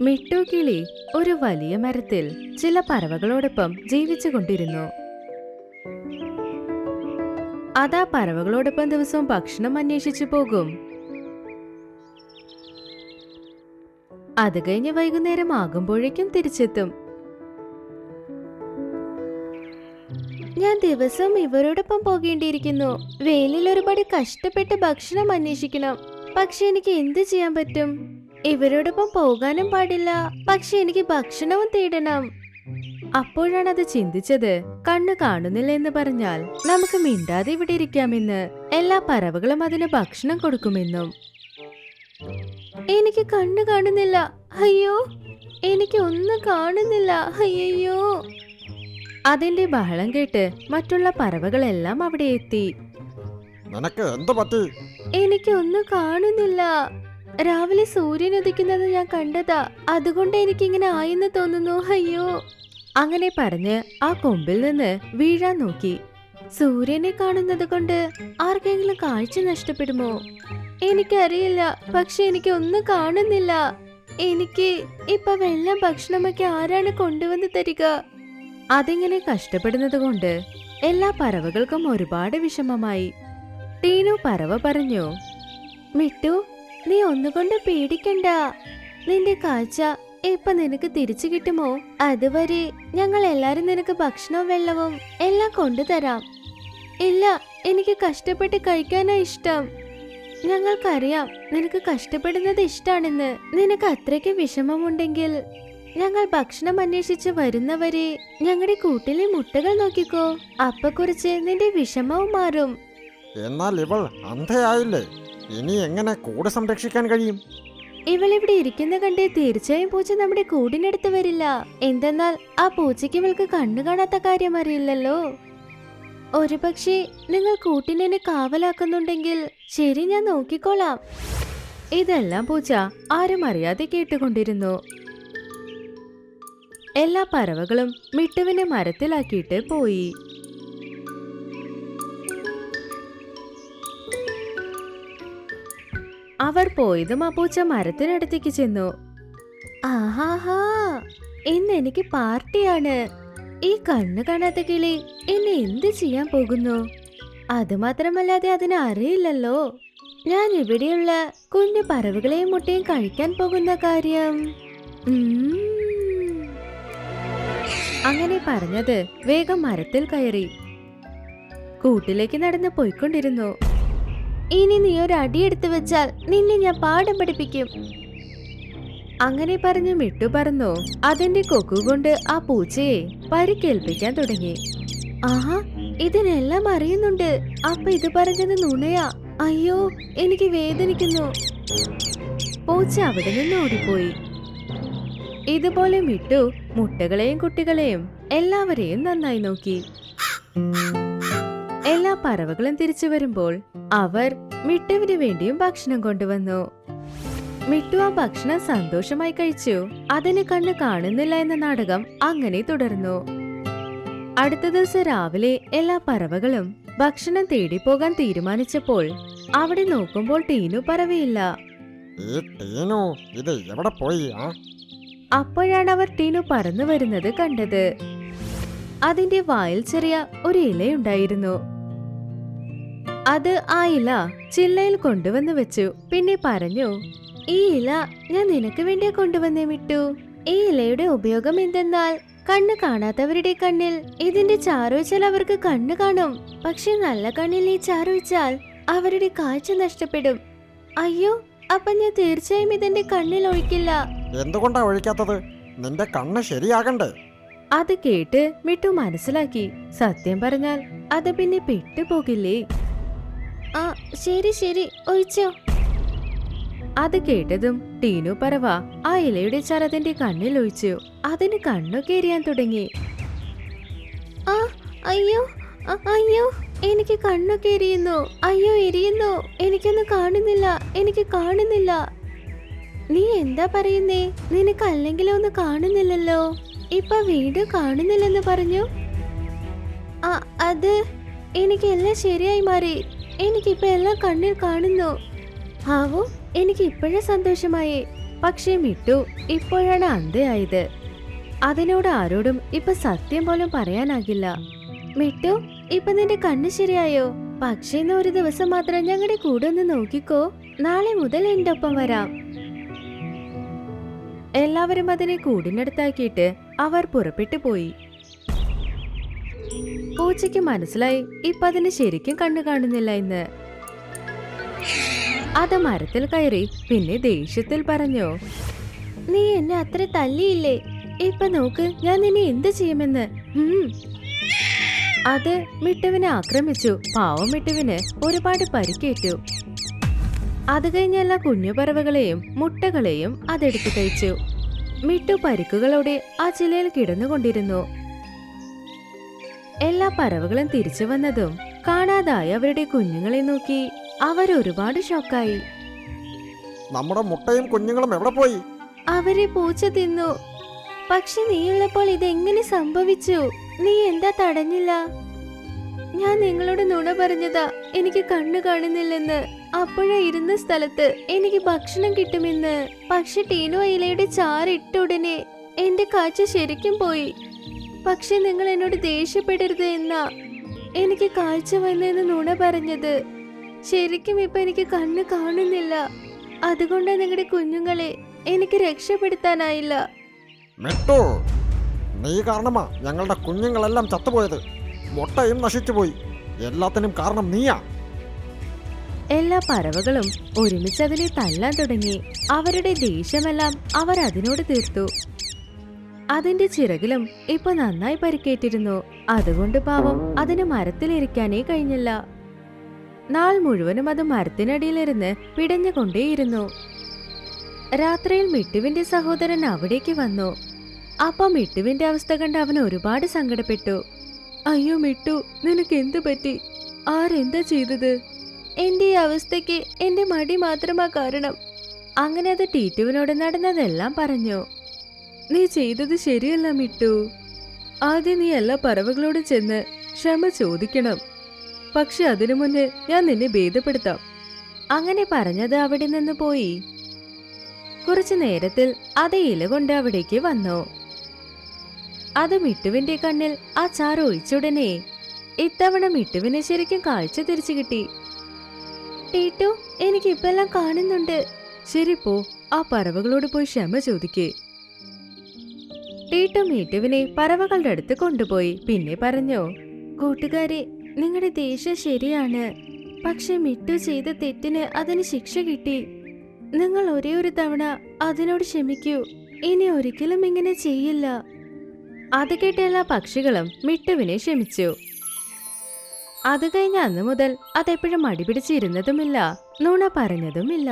മിട്ടു കിളി ഒരു വലിയ മരത്തിൽ ചില പറവകളോടൊപ്പം ജീവിച്ചുകൊണ്ടിരുന്നു. അതാ പറവകളോടൊപ്പം ദിവസവും ഭക്ഷണം അന്വേഷിച്ചു പോകും. അത് കഴിഞ്ഞ് വൈകുന്നേരം ആകുമ്പോഴേക്കും തിരിച്ചെത്തും. ഞാൻ ദിവസം ഇവരോടൊപ്പം പോകേണ്ടിയിരിക്കുന്നു. വെയിലിൽ ഒരുപാട് കഷ്ടപ്പെട്ട് ഭക്ഷണം അന്വേഷിക്കണം. പക്ഷെ എനിക്ക് എന്ത് ചെയ്യാൻ പറ്റും? ഇവരോടൊപ്പം പോകാനും പാടില്ല, പക്ഷെ എനിക്ക് ഭക്ഷണവും തേടണം. അപ്പോഴാണ് അത് ചിന്തിച്ചത്. കണ്ണു കാണുന്നില്ല എന്ന് പറഞ്ഞാൽ നമുക്ക് മിണ്ടാതെ ഇവിടെ ഇരിക്കാമെന്ന്. എല്ലാ പറവകളും അതിന് ഭക്ഷണം കൊടുക്കുമെന്നും. എനിക്ക് കണ്ണു കാണുന്നില്ല, അയ്യോ, എനിക്ക് ഒന്നും കാണുന്നില്ല, അയ്യോ. അതിന്റെ ബഹളം കേട്ട് മറ്റുള്ള പറവകളെല്ലാം അവിടെ എത്തി. എനിക്ക് ഒന്നും കാണുന്നില്ല. രാവിലെ സൂര്യൻ ഉദിക്കുന്നത് ഞാൻ കണ്ടതാ, അതുകൊണ്ട് എനിക്കിങ്ങനെ ആയെന്ന് തോന്നുന്നു, അയ്യോ. അങ്ങനെ പറഞ്ഞ് ആ കൊമ്പിൽ നിന്ന് വീഴാൻ നോക്കി. സൂര്യനെ കാണുന്നത് കൊണ്ട് ആർക്കെങ്കിലും കാഴ്ച നഷ്ടപ്പെടുമോ? എനിക്കറിയില്ല, പക്ഷെ എനിക്ക് ഒന്നും കാണുന്നില്ല. എനിക്ക് ഇപ്പൊ വെള്ളം ഭക്ഷണമൊക്കെ ആരാണ് കൊണ്ടുവന്ന് തരിക? അതിങ്ങനെ കഷ്ടപ്പെടുന്നത് കൊണ്ട് എല്ലാ പറവകൾക്കും ഒരുപാട് വിഷമമായി. ടീനു പറവ പറഞ്ഞു, മിട്ടു, നീ ഒന്നുകൊണ്ട് പേടിക്കണ്ട. നിന്റെ കാഴ്ച ഇപ്പൊ നിനക്ക് തിരിച്ചു കിട്ടുമോ? അതുവരെ ഞങ്ങൾ എല്ലാരും നിനക്ക് ഭക്ഷണവും വെള്ളവും എല്ലാം കൊണ്ടുതരാം. ഇല്ല, എനിക്ക് കഷ്ടപ്പെട്ട് കഴിക്കാനാ ഇഷ്ടം. ഞങ്ങൾക്കറിയാം നിനക്ക് കഷ്ടപ്പെടുന്നത് ഇഷ്ടാണെന്ന്. നിനക്ക് അത്രയ്ക്ക് വിഷമമുണ്ടെങ്കിൽ ഞങ്ങൾ ഭക്ഷണം അന്വേഷിച്ച് വരുന്നവരെ ഞങ്ങളുടെ കൂട്ടിലെ മുട്ടകൾ നോക്കിക്കോ. അപ്പൊ കുറിച്ച് നിന്റെ വിഷമവും മാറും. എന്നാൽ ഇവൾ അന്ധയായില്ലേ, ഇനി എങ്ങനെ കൂട് സംരക്ഷിക്കാൻ കഴിയും? ഇവളിവിടെ ഇരിക്കുന്ന കണ്ടേ തീർച്ചയായും പൂച്ച നമ്മുടെ കൂടിനടുത്ത് വരില്ല. എന്തെന്നാൽ ആ പൂച്ചയ്ക്ക് ഇവൾക്ക് കണ്ണു കാണാത്ത കാര്യം അറിയില്ലല്ലോ. ഒരുപക്ഷെ നിങ്ങൾ കൂട്ടിനെ കാവലാക്കുന്നുണ്ടെങ്കിൽ ശരി, ഞാൻ നോക്കിക്കോളാം. ഇതെല്ലാം പൂച്ച ആരും അറിയാതെ കേട്ടുകൊണ്ടിരുന്നു. എല്ലാ പറവകളും മിട്ടുവിനെ മരത്തിലാക്കിയിട്ട് പോയി. അവർ പോയതും ആ പൂച്ച മരത്തിനടുത്തേക്ക് ചെന്നു. ആഹാഹാ, ഇന്ന് എനിക്ക് പാർട്ടിയാണ്. ഈ കണ്ണു കാണാത്ത കിളി എന്നെ എന്ത് ചെയ്യാൻ പോകുന്നു? അതുമാത്രമല്ലാതെ അതിന് അറിയില്ലല്ലോ ഞാൻ ഇവിടെയുള്ള കുഞ്ഞു പറവുകളെയും മുട്ടയും കഴിക്കാൻ പോകുന്ന കാര്യം. അങ്ങനെ പറഞ്ഞത് വേഗം മരത്തിൽ കയറി കൂട്ടിലേക്ക് നടന്ന് പോയിക്കൊണ്ടിരുന്നു. ഇനി നീ ഒരു അടിയെടുത്ത് വെച്ചാൽ നിന്നെ ഞാൻ പാഠം പഠിപ്പിക്കും. അങ്ങനെ പറഞ്ഞു മിട്ടു പറന്നു അതിന്റെ കൊക്കുകൊണ്ട് ആ പൂച്ചയെ പരിക്കേൽപ്പിക്കാൻ തുടങ്ങി. ആഹാ, ഇതിനെല്ലാം അറിയുന്നുണ്ട്. അപ്പൊ ഇത് പറഞ്ഞത് നുണയാ. അയ്യോ, എനിക്ക് വേദനിക്കുന്നു. പൂച്ച അവിടെ നിന്ന് ഓടിപ്പോയി. ഇതുപോലെ മിട്ടു മുട്ടകളെയും കുട്ടികളെയും എല്ലാവരെയും നന്നായി നോക്കി. എല്ലാ പറവകളും തിരിച്ചു വരുമ്പോൾ അവർ മിട്ടുവിന് വേണ്ടിയും ഭക്ഷണം കൊണ്ടുവന്നു. മിട്ടു ആ ഭക്ഷണം സന്തോഷമായി കഴിച്ചു. അതിന് കണ്ണ് കാണുന്നില്ല എന്ന നാടകം അങ്ങനെ തുടർന്നു. അടുത്ത ദിവസം രാവിലെ എല്ലാ പറവകളും ഭക്ഷണം തേടി പോകാൻ തീരുമാനിച്ചപ്പോൾ അവിടെ നോക്കുമ്പോൾ ടീനു പറവയില്ല. അപ്പോഴാണ് അവർ ടീനു പറന്നു വരുന്നത് കണ്ടത്. അതിന്റെ വായിൽ ചെറിയ ഒരു ഇലയുണ്ടായിരുന്നു. അത് ആ ഇല ചില്ലയിൽ കൊണ്ടുവന്ന് വെച്ചു. പിന്നെ പറഞ്ഞു, ഈ ഇല ഞാൻ നിനക്ക് വേണ്ടിയാ കൊണ്ടുവന്നേ മിട്ടു. ഈ ഇലയുടെ ഉപയോഗം എന്തെന്നാൽ കണ്ണ് കാണാത്തവരുടെ കണ്ണിൽ ഇതിന്റെ ചാറൊഴിച്ചാൽ അവർക്ക് കണ്ണ് കാണും. പക്ഷെ നല്ല കണ്ണിൽ ഈ ചാറൊഴിച്ചാൽ അവരുടെ കാഴ്ച നഷ്ടപ്പെടും. അയ്യോ, അപ്പൊ ഞാൻ തീർച്ചയായും ഇതിന്റെ കണ്ണിൽ ഒഴിക്കില്ല. എന്തുകൊണ്ടാ ഒഴിക്കാത്തത്? നിന്റെ കണ്ണ് ശരിയാകണ്ടേ? അത് കേട്ട് മിട്ടു മനസ്സിലാക്കി. സത്യം പറഞ്ഞാൽ അത് പിന്നെ പെട്ടുപോകില്ലേ. ആ, ശരി ശരി, ഒഴിച്ചോ. അത് കേട്ടതും ടീനു പറവ ആ ഇലയുടെ ചരതിന്റെ കണ്ണിൽ ഒഴിച്ചു. അതിന് കണ്ണൊക്കെ എരിയാൻ തുടങ്ങി. ആ, അയ്യോ അയ്യോ, എനിക്ക് കണ്ണൊക്കെ എരിയുന്നു. അയ്യോ, എരിയുന്നു. എനിക്കൊന്നും കാണുന്നില്ല, എനിക്ക് കാണുന്നില്ല. നീ എന്താ പറയുന്നേ? നിനക്ക് അല്ലെങ്കിലും ഒന്നും കാണുന്നില്ലല്ലോ. ഇപ്പൊ വീണ്ടും കാണുന്നില്ലെന്ന് പറഞ്ഞു. അത് എനിക്കെല്ലാം ശരിയായി മാറി. എനിക്കിപ്പോ എല്ലാം കണ്ണിൽ കാണുന്നു. ആവോ, എനിക്ക് ഇപ്പോഴേ സന്തോഷമായി. പക്ഷേ മിട്ടു ഇപ്പോഴാണ് അന്ധയായത്. അതിനോട് ആരോടും ഇപ്പൊ സത്യം പോലും പറയാനാകില്ല. മിട്ടു, ഇപ്പൊ നിന്റെ കണ്ണ് ശരിയായോ? പക്ഷേ ഇന്ന് ഒരു ദിവസം മാത്രം ഞങ്ങളുടെ കൂടെ ഒന്ന് നോക്കിക്കോ. നാളെ മുതൽ എന്റെ ഒപ്പം വരാം. എല്ലാവരും അതിനെ കൂടിനടുത്താക്കിയിട്ട് അവർ പുറപ്പെട്ടു പോയി. പൂച്ചയ്ക്ക് മനസ്സിലായി ഇപ്പൊ അതിന് ശരിക്കും കണ്ണു കാണുന്നില്ല എന്ന്. അത് മരത്തിൽ കയറി പിന്നെ ദേഷ്യത്തിൽ പറഞ്ഞു, നീ എന്നെ അത്ര തല്ലിയില്ലേ? ഇപ്പൊ നോക്ക് ഞാൻ നിന്നെ എന്ത് ചെയ്യുമെന്ന്. അത് മിട്ടുവിനെ ആക്രമിച്ചു. പാവം മിട്ടുവിന് ഒരുപാട് പരിക്കേറ്റു. അത് കഴിഞ്ഞ എല്ലാ കുഞ്ഞു പറവകളെയും മുട്ടകളെയും അതെടുത്തു കഴിച്ചു. മിട്ടു പരിക്കുകളോടെ ആ ചിലയിൽ കിടന്നുകൊണ്ടിരുന്നു. എല്ലാ പറവകളും തിരിച്ചു വന്നതും കാണാതായ അവരുടെ കുഞ്ഞുങ്ങളെ നോക്കി അവരൊരുപാട് ഷോക്കായി. നമ്മുടെ മുട്ടയും കുഞ്ഞുങ്ങളും എവിടെ പോയി? അവരെ പൂച്ച തിന്നു. പക്ഷെ നീയുള്ളപ്പോൾ ഇതെങ്ങനെ സംഭവിച്ചു? നീ എന്താ തടഞ്ഞില്ല? ഞാൻ നിങ്ങളോട് നുണ പറഞ്ഞതാ എനിക്ക് കണ്ണു കാണുന്നില്ലെന്ന്. അപ്പോഴാ ഇരുന്ന സ്ഥലത്ത് എനിക്ക് ഭക്ഷണം കിട്ടുമെന്ന്. പക്ഷെ ടീനു ഇലയുടെ ചാറിട്ട ഉടനെ എന്റെ കാഴ്ച ശരിക്കും പോയി. പക്ഷെ നിങ്ങൾ എന്നോട് ദേഷ്യപ്പെടരുത് എന്നാ എനിക്ക് കാഴ്ച വന്നെന്ന് നുണ പറഞ്ഞത്. ശരിക്കും ഇപ്പൊ എനിക്ക് കണ്ണ് കാണുന്നില്ല. അതുകൊണ്ടാ നിങ്ങളുടെ കുഞ്ഞുങ്ങളെ എനിക്ക് രക്ഷപ്പെടുത്താനായില്ല. മിട്ടു, നീ കാരണമാ ഞങ്ങളുടെ കുഞ്ഞുങ്ങളെല്ലാം ചത്തുപോയത്. മുട്ടയും നശിച്ചുപോയി. എല്ലാത്തിനും കാരണം നീയാ. എല്ലാ പറവകളും ഒരുമിച്ച് അതിനെ തല്ലാൻ തുടങ്ങി. അവരുടെ ദേഷ്യമെല്ലാം അവർ അതിനോട് തീർത്തു. അതിന്റെ ചിറകിലും ഇപ്പൊ നന്നായി പരിക്കേറ്റിരുന്നു. അതുകൊണ്ട് പാവം അതിന് മരത്തിലിരിക്കാനേ കഴിഞ്ഞില്ല. നാൾ മുഴുവനും അത് മരത്തിനടിയിലിരുന്ന് പിടഞ്ഞുകൊണ്ടേയിരുന്നു. രാത്രിയിൽ മിട്ടുവിന്റെ സഹോദരൻ അവിടേക്ക് വന്നു. അപ്പൊ മിട്ടുവിന്റെ അവസ്ഥ കണ്ട് അവൻ ഒരുപാട് സങ്കടപ്പെട്ടു. അയ്യോ മിട്ടു, നിനക്ക് എന്തു പറ്റി? ആരെന്താ ചെയ്തത്? എന്റെ ഈ അവസ്ഥയ്ക്ക് എന്റെ മടി മാത്രമാ കാരണം. അങ്ങനെ അത് ടീറ്റുവിനോട് നടന്നതെല്ലാം പറഞ്ഞു. നീ ചെയ്തത് ശരിയല്ല മിട്ടു. ആദ്യം നീ എല്ലാ പറവകളോടും ചെന്ന് ക്ഷമ ചോദിക്കണം. പക്ഷെ അതിനു മുന്നേ ഞാൻ നിന്നെ ഭേദപ്പെടുത്താം. അങ്ങനെ പറഞ്ഞത് അവിടെ നിന്ന് പോയി. കുറച്ചു നേരത്തിൽ അതേ ഇല കൊണ്ട് അവിടേക്ക് വന്നു. അത് മിട്ടുവിന്റെ കണ്ണിൽ ആ ചാറ് ഒഴിച്ചുടനെ ഇത്തവണ മിട്ടുവിന് ശരിക്കും കാഴ്ച തിരിച്ചു കിട്ടി. ടീറ്റു, എനിക്കിപ്പെല്ലാം കാണുന്നുണ്ട്. ശരി, പോ, ആ പറവകളോട് പോയി ക്ഷമ ചോദിക്കേ. ടീറ്റു മിട്ടുവിനെ പറവകളുടെ അടുത്ത് കൊണ്ടുപോയി. പിന്നെ പറഞ്ഞു, കൂട്ടുകാരെ, നിങ്ങളുടെ ദേഷ്യം ശരിയാണ്. പക്ഷെ മിട്ടു ചെയ്ത തെറ്റിന് അതിന് ശിക്ഷ കിട്ടി. നിങ്ങൾ ഒരേ ഒരു തവണ അതിനോട് ക്ഷമിക്കൂ. ഇനി ഒരിക്കലും ഇങ്ങനെ ചെയ്യില്ല. അത് കേട്ട എല്ലാ പക്ഷികളും മിട്ടുവിനെ ക്ഷമിച്ചു. അത് കഴിഞ്ഞ അന്നു മുതൽ അതെപ്പോഴും മടിപിടിച്ചിരുന്നതുമില്ല, നുണ പറഞ്ഞതുമില്ല.